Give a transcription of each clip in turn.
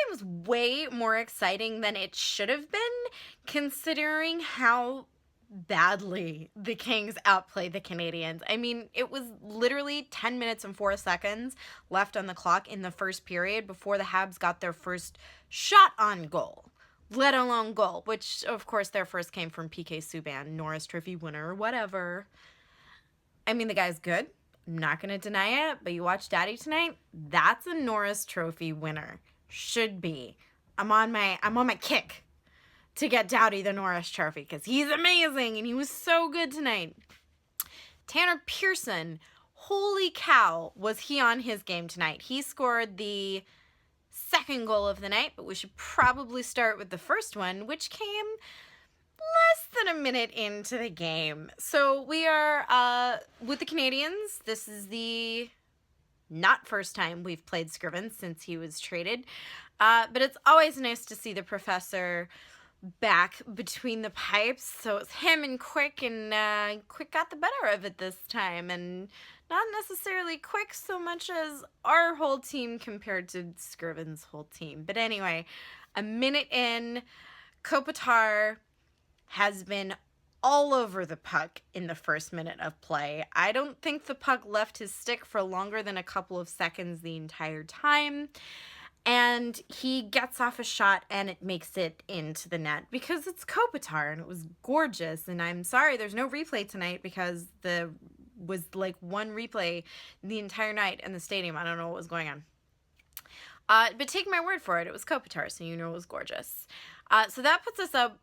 game was way more exciting than it should have been, considering how badly the Kings outplayed the Canadians. I mean, it was literally 10 minutes and 4 seconds left on the clock in the first period before the Habs got their first shot on goal, let alone goal, which, of course, their first came from PK Subban, Norris Trophy winner, whatever. I mean, the guy's good. I'm not going to deny it, but you watch Daddy tonight, that's a Norris Trophy winner. Should be. I'm on my kick to get Doughty the Norris Trophy because he's amazing and he was so good tonight. Tanner Pearson, holy cow, was he on his game tonight. He scored the second goal of the night, but we should probably start with the first one, which came less than a minute into the game. So we are with the Canadians. This is the not first time we've played Scriven since he was traded, but it's always nice to see the professor back between the pipes. So it's him and Quick, and Quick got the better of it this time, and not necessarily Quick so much as our whole team compared to Scriven's whole team. But anyway, a minute in, Kopitar has been all over the puck in the first minute of play. I don't think the puck left his stick for longer than a couple of seconds the entire time. And he gets off a shot and it makes it into the net because it's Kopitar and it was gorgeous. And I'm sorry there's no replay tonight because there was like one replay the entire night in the stadium. I don't know what was going on. But take my word for it, it was Kopitar, so you know it was gorgeous. So that puts us up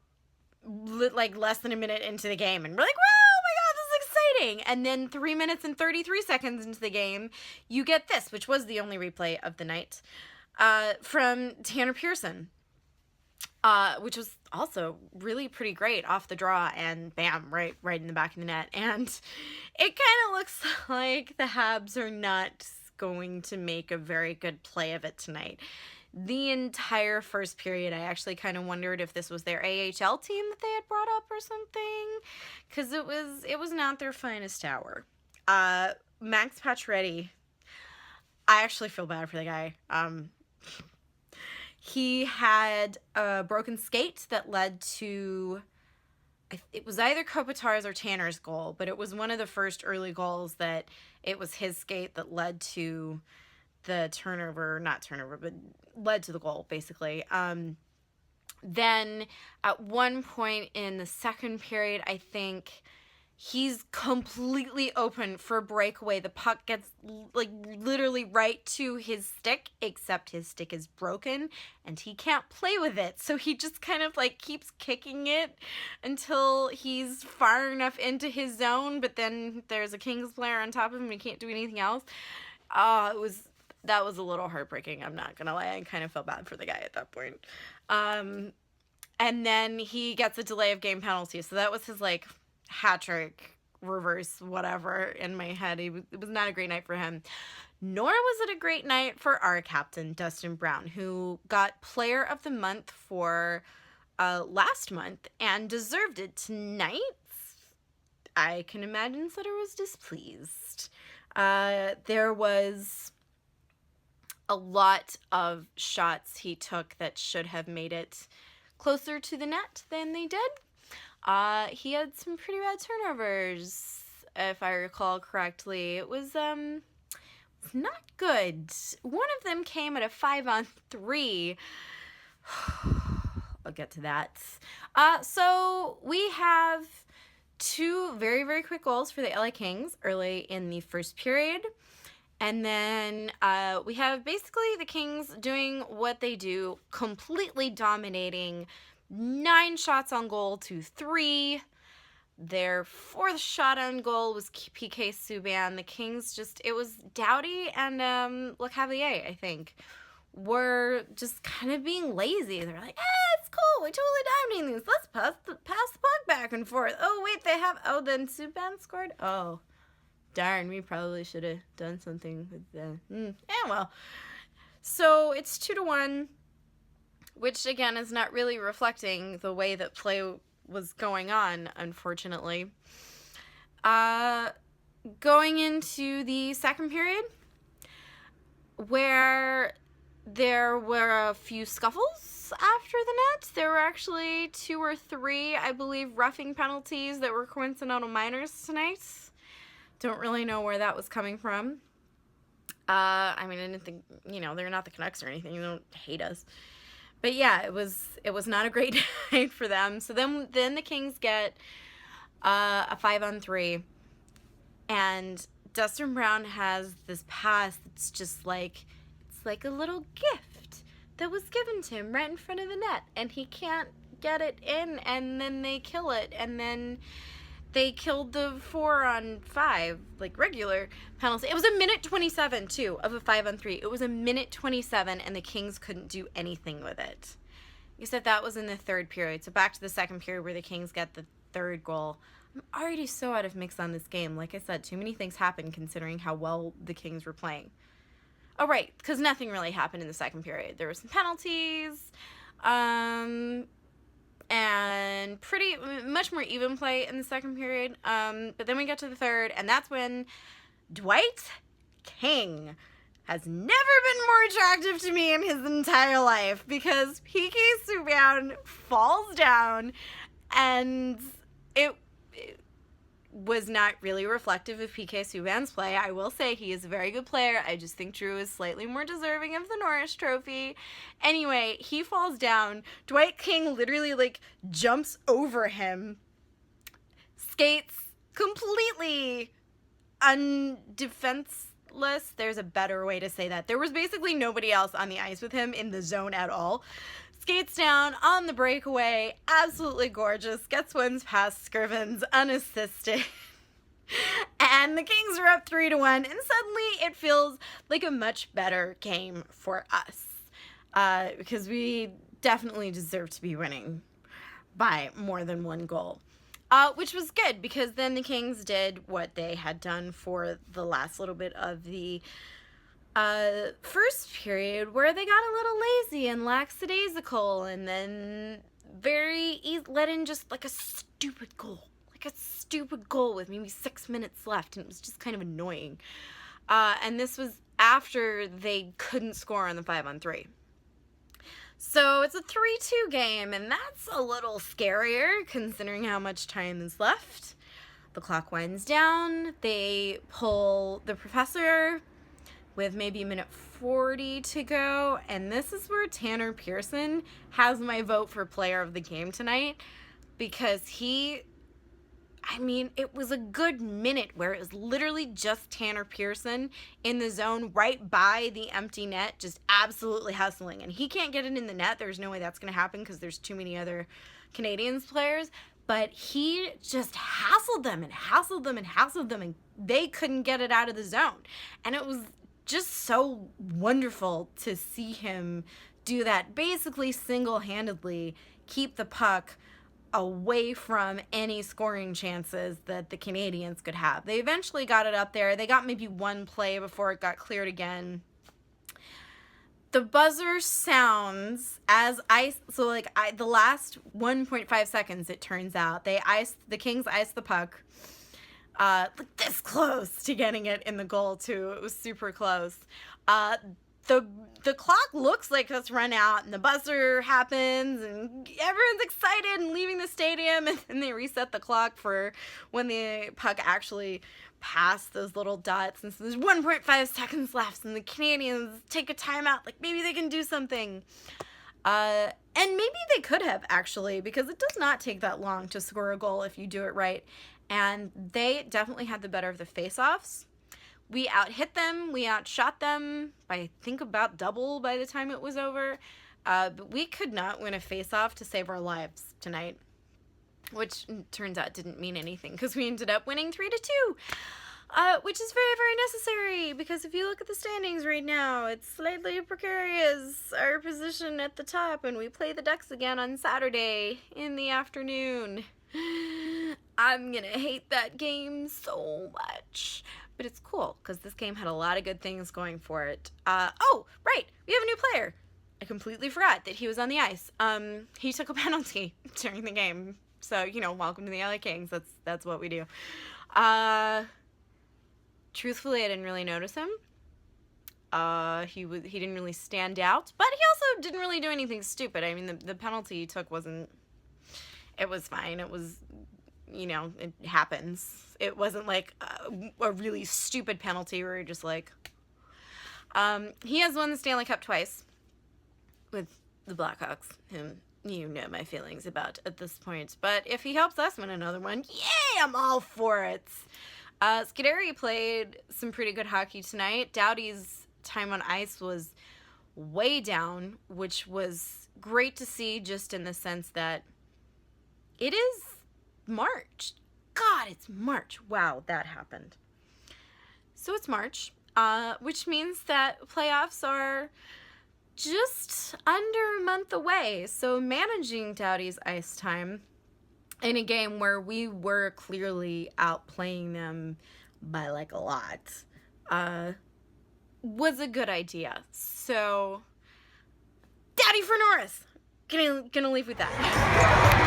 like less than a minute into the game and we're like, wow, oh my god, this is exciting. And then 3 minutes and 33 seconds into the game, you get this, which was the only replay of the night. From Tanner Pearson, which was also really pretty great off the draw and bam, right in the back of the net. And it kind of looks like the Habs are not going to make a very good play of it tonight. The entire first period, I actually kind of wondered if this was their AHL team that they had brought up or something, because it was not their finest hour. Max Pacioretty, I actually feel bad for the guy. He had a broken skate that led to, it was either Kopitar's or Tanner's goal, but it was one of the first early goals that it was his skate that led to the not turnover, but led to the goal, basically. Then at one point in the second period, I think he's completely open for a breakaway. The puck gets like literally right to his stick, except his stick is broken and he can't play with it. So he just kind of like keeps kicking it until he's far enough into his zone, but then there's a Kings player on top of him and he can't do anything else. That was a little heartbreaking, I'm not gonna lie. I kind of felt bad for the guy at that point. And then he gets a delay of game penalty. So that was his like hat trick, reverse, whatever in my head. It was not a great night for him. Nor was it a great night for our captain, Dustin Brown, who got Player of the Month for last month and deserved it tonight. I can imagine Sutter was displeased. There was a lot of shots he took that should have made it closer to the net than they did. He had some pretty bad turnovers, if I recall correctly. It was not good. One of them came at a 5-on-3. I'll get to that. So we have two very, very quick goals for the LA Kings early in the first period. And then we have basically the Kings doing what they do, completely dominating 9 shots on goal to 3. Their 4th shot on goal was PK Subban. The Kings it was Doughty and LeCavalier, I think, were just kind of being lazy. They're like, it's cool, we're totally dominating this. Let's pass the puck back and forth. Oh, wait, then Subban scored? Oh, darn, we probably should have done something with the... well. So it's 2-1. Which, again, is not really reflecting the way that play was going on, unfortunately. Going into the second period, where There were a few scuffles after the net. There were actually 2 or 3, I believe, roughing penalties that were coincidental minors tonight. Don't really know where that was coming from. I mean, I didn't think, they're not the Canucks or anything. They don't hate us. But yeah, it was not a great night for them. So then the Kings get a 5-on-3, and Dustin Brown has this pass that's just like, it's like a little gift that was given to him right in front of the net, and he can't get it in, and then they kill it, and then they killed the 4-on-5, like regular penalty. It was a minute 27 too of a 5-on-3. It was a minute 27, and the Kings couldn't do anything with it. You said that was in the third period. So back to the second period where the Kings get the third goal. I'm already so out of mix on this game. Like I said, too many things happened considering how well the Kings were playing. Oh, right, because nothing really happened in the second period. There were some penalties, and pretty much more even play in the second period. But then we get to the third, and that's when Dwight King has never been more attractive to me in his entire life, because PK Subban falls down, and it was not really reflective of PK Subban's play. I will say he is a very good player. I just think Drew is slightly more deserving of the Norris Trophy. Anyway, he falls down. Dwight King literally, jumps over him, skates completely undefenseless. There's a better way to say that. There was basically nobody else on the ice with him in the zone at all. Skates down on the breakaway, absolutely gorgeous, gets wins past Scrivens unassisted. And the Kings are up 3-1, and suddenly it feels like a much better game for us. Because we definitely deserve to be winning by more than 1 goal. Which was good, because then the Kings did what they had done for the last little bit of the first period, where they got a little lazy and lackadaisical, and then let in just a stupid goal with maybe 6 minutes left, and it was just kind of annoying. And this was after they couldn't score on the 5-on-3. So it's a 3-2 game, and that's a little scarier considering how much time is left. The clock winds down. They pull the professor with maybe a minute 40 to go, and this is where Tanner Pearson has my vote for player of the game tonight, because it was a good minute where it was literally just Tanner Pearson in the zone right by the empty net, just absolutely hustling, and he can't get it in the net. There's no way that's going to happen because there's too many other Canadiens players, but he just hassled them, and they couldn't get it out of the zone, and it was just so wonderful to see him do that, basically single-handedly keep the puck away from any scoring chances that the Canadiens could have. They eventually got it up there. They got maybe 1 play before it got cleared again. The buzzer sounds as the last 1.5 seconds, it turns out, the Kings iced the puck. This close to getting it in the goal too. It was super close. The clock looks like it's run out, and the buzzer happens, and everyone's excited and leaving the stadium, and then they reset the clock for when the puck actually passed those little dots, and so there's 1.5 seconds left, and the Canadiens take a timeout, maybe they can do something. And maybe they could have, actually, because it does not take that long to score a goal if you do it right. And they definitely had the better of the face-offs. We out-hit them. We outshot them by, I think, about double by the time it was over. But we could not win a face-off to save our lives tonight, which turns out didn't mean anything because we ended up winning 3-2, which is very, very necessary because if you look at the standings right now, it's slightly precarious, our position at the top, and we play the Ducks again on Saturday in the afternoon. I'm gonna hate that game so much. But it's cool, because this game had a lot of good things going for it. Oh, right, we have a new player. I completely forgot that he was on the ice. He took a penalty during the game. So, welcome to the LA Kings. That's what we do. Truthfully, I didn't really notice him. He didn't really stand out, but he also didn't really do anything stupid. I mean, the penalty he took wasn't. It was fine. It was, it happens. It wasn't like a really stupid penalty where you're just like. He has won the Stanley Cup twice with the Blackhawks, whom you know my feelings about at this point. But if he helps us win another one, yay, I'm all for it. Scuderi played some pretty good hockey tonight. Doughty's time on ice was way down, which was great to see, just in the sense that it is March. God, it's March. Wow, that happened. So it's March, which means that playoffs are just under a month away. So managing Doughty's ice time in a game where we were clearly outplaying them by like a lot was a good idea. So, Doughty for Norris. Gonna leave with that.